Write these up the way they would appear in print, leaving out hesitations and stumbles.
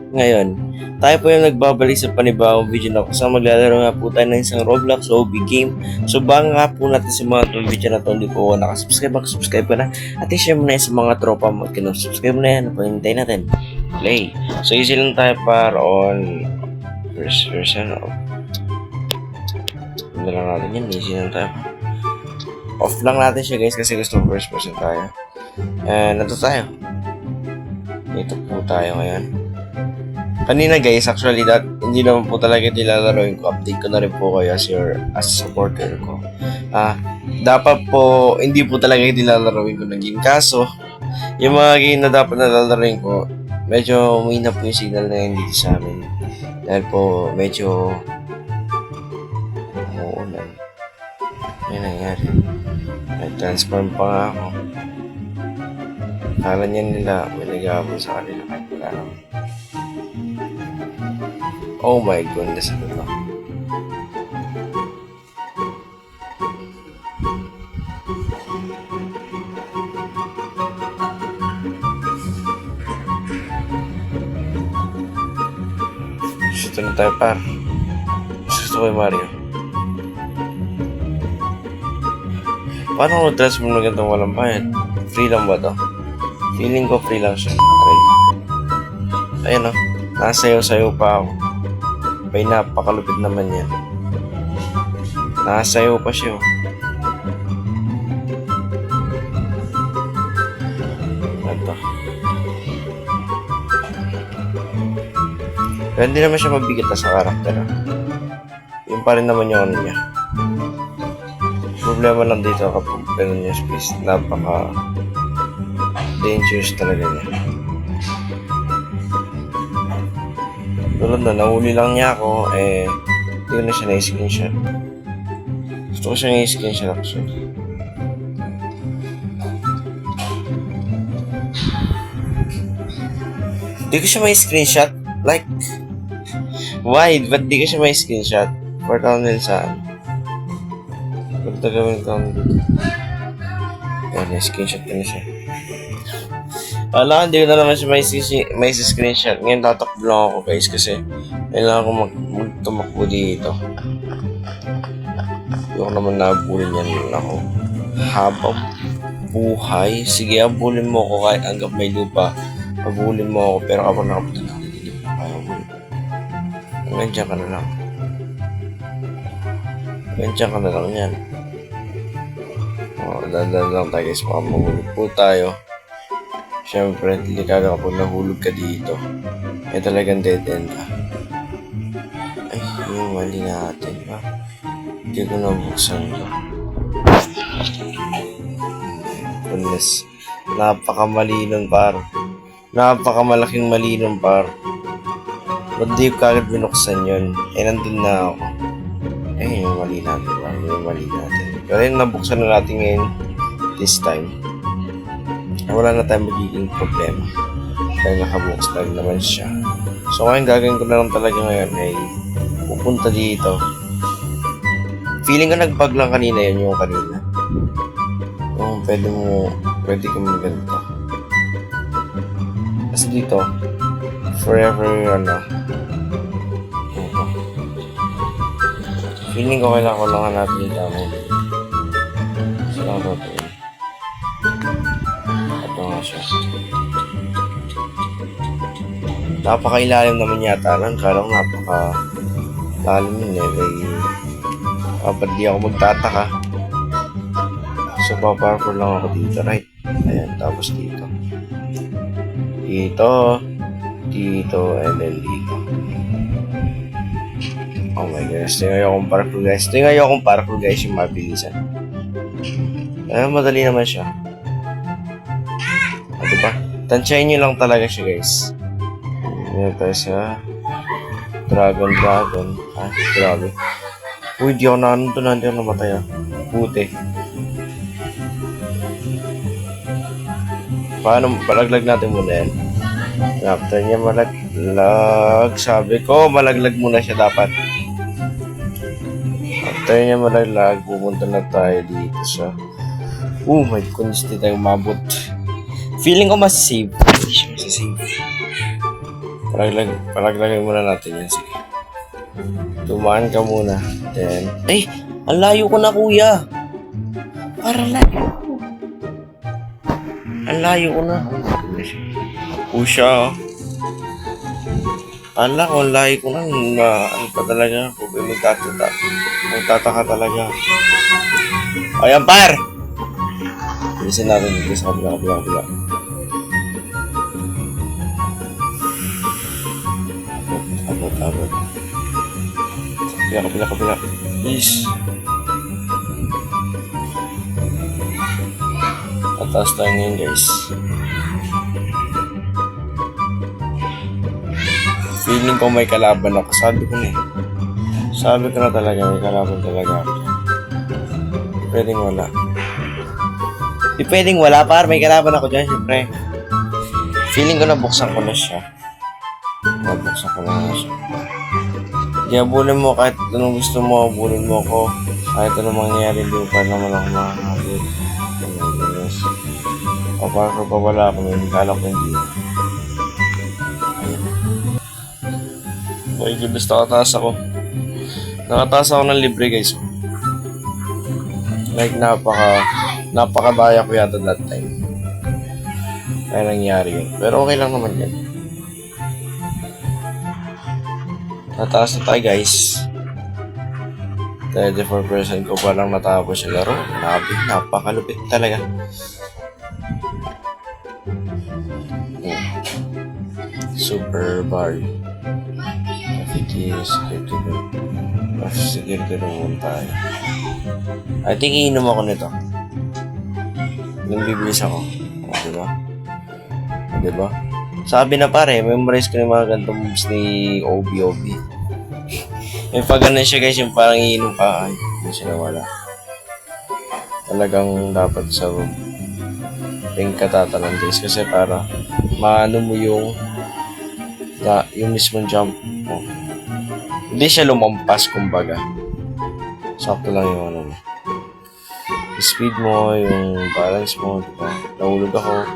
Ngayon, tayo po yung nagbabalik sa panibawang video na kasama maglalaro nga po tayo ng isang Roblox OB game. So bago nga po natin sa mga itong video na ito, hindi po nakasubscribe ka na. At i-share mo na yan sa mga tropa mo. Kinasubscribe mo na yan, napahintay natin. Play. So easy lang tayo para on first version of. Hindi lang natin yan, easy lang tayo. Off lang natin siya guys kasi gusto ko first person tayo. And ito tayo. Dito po tayo ngayon. Kanina guys, actually hindi naman po talaga nilalaroin ko. Update ko na rin po kayo as supporter ko. Dapat po, hindi po talaga nilalaroin ko ng game. Kaso, yung mga game na dapat nilalaroin ko, medyo umina po yung signal na yun dito sa amin. Dahil po, medyo umuulan. Yan nangyari. Nag-transform pa nga ako. Kala niya nila, may nag-aabot sa kanila kahit wala naman. Oh my goodness, ano ba? Gusto na tayo par. Gusto ko yung Mario. Paano ko transform na ganitong walang bayad? Free lang ba to? Feeling ko free lang siya. Ayan o. Nasayaw-sayaw pa ako. Bay napakalupit naman yan. Nasayaw pa siya. Ito. Pero hindi naman siya mabigat sa karakter. Yung pa rin naman yung ano niya. Problema lang dito kapag ganun yung space. Napaka dangerous talaga niya. Tulad na, nahuli lang niya ako, hindi ko na siya na-screenshot. Gusto ko siya na-screenshot actually. Hindi ko siya ma-screenshot? Like, why? Ba't di ko siya ma-screenshot? For thumbnail saan? Ba't gawin thumbnail dito? Ayan, na-screenshot ko na siya. Hindi ko na naman siya may screenshot. Ngayon tatakbo lang ako guys kasi kailangan ko magtumakbo dito. Hindi ko naman nabulin yan ako. Habang buhay, sige abulin mo ako kahit hanggang may lupa. Abulin mo ako pero kapag nakapunta na hindi ko kaya abulin. Hanggang dyan ka na lang. Hanggang dyan ka na lang yan. Dandan lang tayo guys, baka mahulog po tayo. Siyempre, delikado kapag nahulog ka dito. Talagang dead end ka. Ay, yung mali natin ba? Hindi ko nabuksan ito. Goodness. Napakamali nun par. Napakamalaking mali nun par. Ba't di ko kagad binuksan yun? Nandun na ako. Yung mali natin par. Yung mali natin. Pero yung nabuksan na natin ngayon, this time. Wala na tayong magiging problema dahil nakabukas na rin naman siya. So ngayon gagawin ko na lang talaga ngayon ay pupunta dito. Feeling ko nag-bug lang kanina yun yung kanina. Kung pwede ka maganda. Kasi dito forever feeling ko kailangan ko lang hanapin yung tama. Salamat po. Siya. Napakailalim naman yata lang. Kala ko napakalalim yun ba't di ako magtataka. So paparkour lang ako dito, right? Ayan, tapos dito, and then dito. Oh my gosh, tingnan yung parkour guys, yung mabilisan. Madali naman siya. Diba? Tansyahin nyo lang talaga siya guys. Ngayon tayo sa Dragon. Grabe. Uy, di ako hindi ako namatay Puti. Paano? Palaglag natin muna yan. After niya malaglag, sabi ko, malaglag muna siya dapat. After niya malaglag, pumunta na tayo dito sa oh my goodness, di tayo mabot. Feeling ko mas save. Hindi siya masasave. Paraglagay muna natin yan. Sige. Tumaan ka muna. Then, ay! Ang layo ko na, kuya! Parang layo. Ang layo ko na. Pusha. Ala ko, ang layo ko na. Ano pa talaga? Magtataka talaga. Ayan, par! Bilisin natin dito sa kabila. Abot. Kabila. Please. Atas tayo ngayon, guys. Feeling ko may kalaban ako. Sabi ko na talaga, may kalaban talaga ako. Pwedeng wala. Di pwedeng wala, par. May kalaban ako dyan, syempre. Feeling ko nabuksan ko na siya. Di abulin mo kahit anong gusto mo, abulin mo ako. Kahit anong mangyayari, di pa naman ako makakabit. Kapag pa wala ako, may kala ko hindi. My goodness, nakataas ako. Nakataas ako ng libre, guys. Like, napakadaya ko yata that time. Kaya nangyari yun. Pero okay lang naman yan. Nataas na tayo, guys. 34% ko pa lang natapos yung laro. Napakalupit talaga. Super bar. Security room tayo. I think iinom ako nito. Nung bibilis ako. Diba? Sabi na pare, memorize ko yung mga ganitong moves ni OB. Yung pag ganun siya, guys, yung parang iinom ka, ay, hindi siya nawala. Talagang dapat sa ting katatanan, guys, kasi para maano mo yung mismong jump mo. Hindi siya lumampas, kumbaga. Sakto lang yung ano mo. Yung speed mo, yung balance mo, diba? Nahulog ako.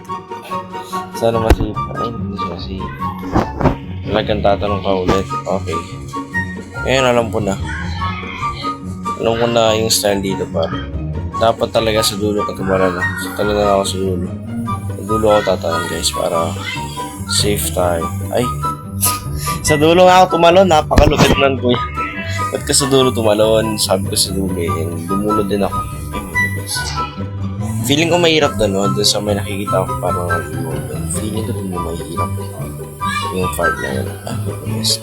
Sana masip. Ay, hindi siya masip. Talagang tatanong ka ulit. Okay. Ngayon, alam ko na. Alam ko na yung style dito, par. Dapat talaga sa dulo ka tumalala. So, talaga na ako sa dulo. Sa dulo ako tatanong, guys, para safe tayo. Ay! Sa dulo nga ako tumalon. Napakalupit nun, kuya. Ba't ka sa dulo tumalon? Sabi ko sa dulo, eh. Dumulod din ako. Ay, my goodness. Feeling ko mahirap doon, no? Doon sa may nakikita ko parang dumulod doon. Feeling ko doon yung mahirap. Yung part na yun. Ah, my goodness.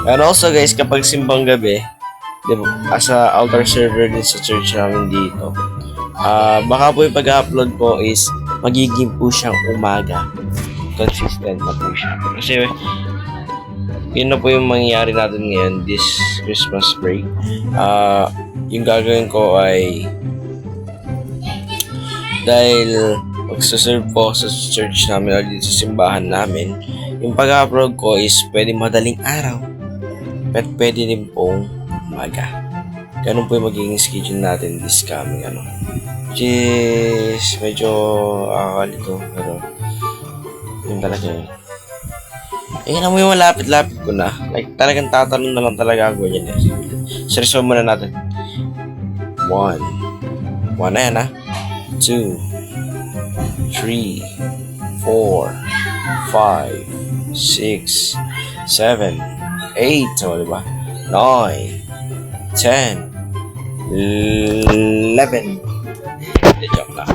And also, guys, kapag simbang gabi, diba, as a altar server din sa church namin dito, baka po yung pag-upload po is magiging po siyang umaga. Consistent na po siya. Kasi yun na po yung mangyayari natin ngayon this Christmas break. Yung gagawin ko ay dahil magsaserve po sa church namin o dito sa simbahan namin, yung pag-upload ko is pwede madaling araw at pwede din pong umaga. Ganun po yung magiging schedule natin this coming which is medyo akakalito, pero yun talaga yun. Ayan mo yung malapit-lapit ko na. Like, talagang tatanong na lang talaga ako yan. Seryoso muna natin. 1 na yan, 2 3 4 5 6 7 8, so, diba? 9 10 11. Joke lang.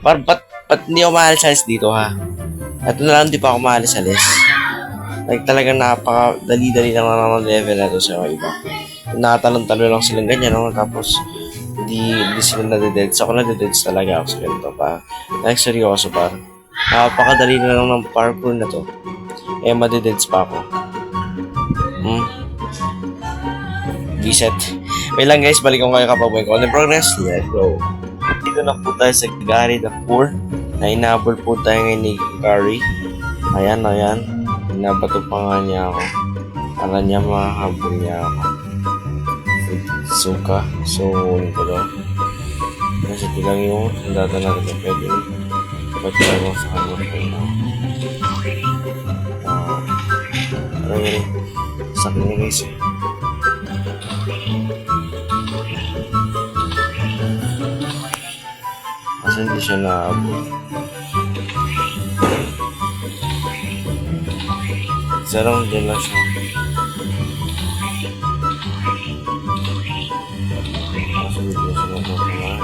Ba't hindi ako maalis dito, ha? Ito na lang, di pa ako maalis. Like, talagang napaka-dali-dali lang ng level na ito sa iba. Nakatalon-talon lang silang ganyan, no? Tapos, hindi sila nadededs. Ako nadededs talaga ako sa ganito pa. Like, seryoso, par. Napakadali na lang ng parkour na to. Madededs pa ako. Reset. Wait lang, guys, balikan ko kayo kapag may content progress. Let's go. Dito na po tayo sa Gary the 4 na inabol po tayo ngayon ni Gary. Ayan. Inabato pa nga niya ako. Kala niya mahabol niya ako. Suka. So, ko daw. Kasi ito lang yung data natin na pwede. Ba't tayo sa kanya po na. sorry. Sakit niya guys eh. Kasi hindi siya naabot. Sarang dyan lang siya. Kasi hindi siya nabubuhay.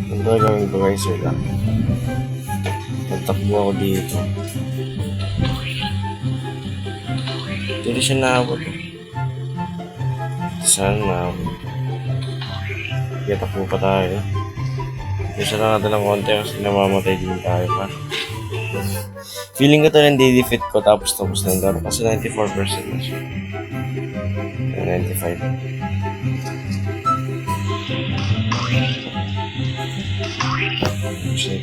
Ang gagawin ko guys sila. Tatakbo ako dito. Hindi siya naabot. Sana naabot. Yatakbo pa tayo. Hindi siya lang natin ng konti kasi namamatay din tayo pa. Feeling ko ito yung defeat ko tapos na yung laro kasi 94% na siya. 95. Shit.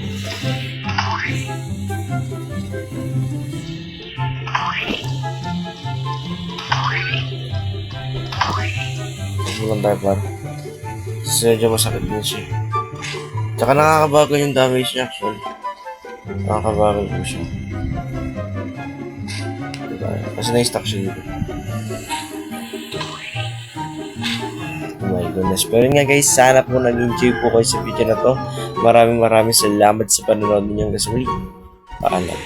Bukan tayo par. Medyo masakit din siya. Tsaka nakakabagal yung damage niya actually. Nakakabagal po siya. Kasi na-stuck siya dito. Oh my goodness. Pero nga guys, sana po nag-enjoy po kayo sa video na to. Maraming salamat sa panonood ninyong kasuli. Paalam.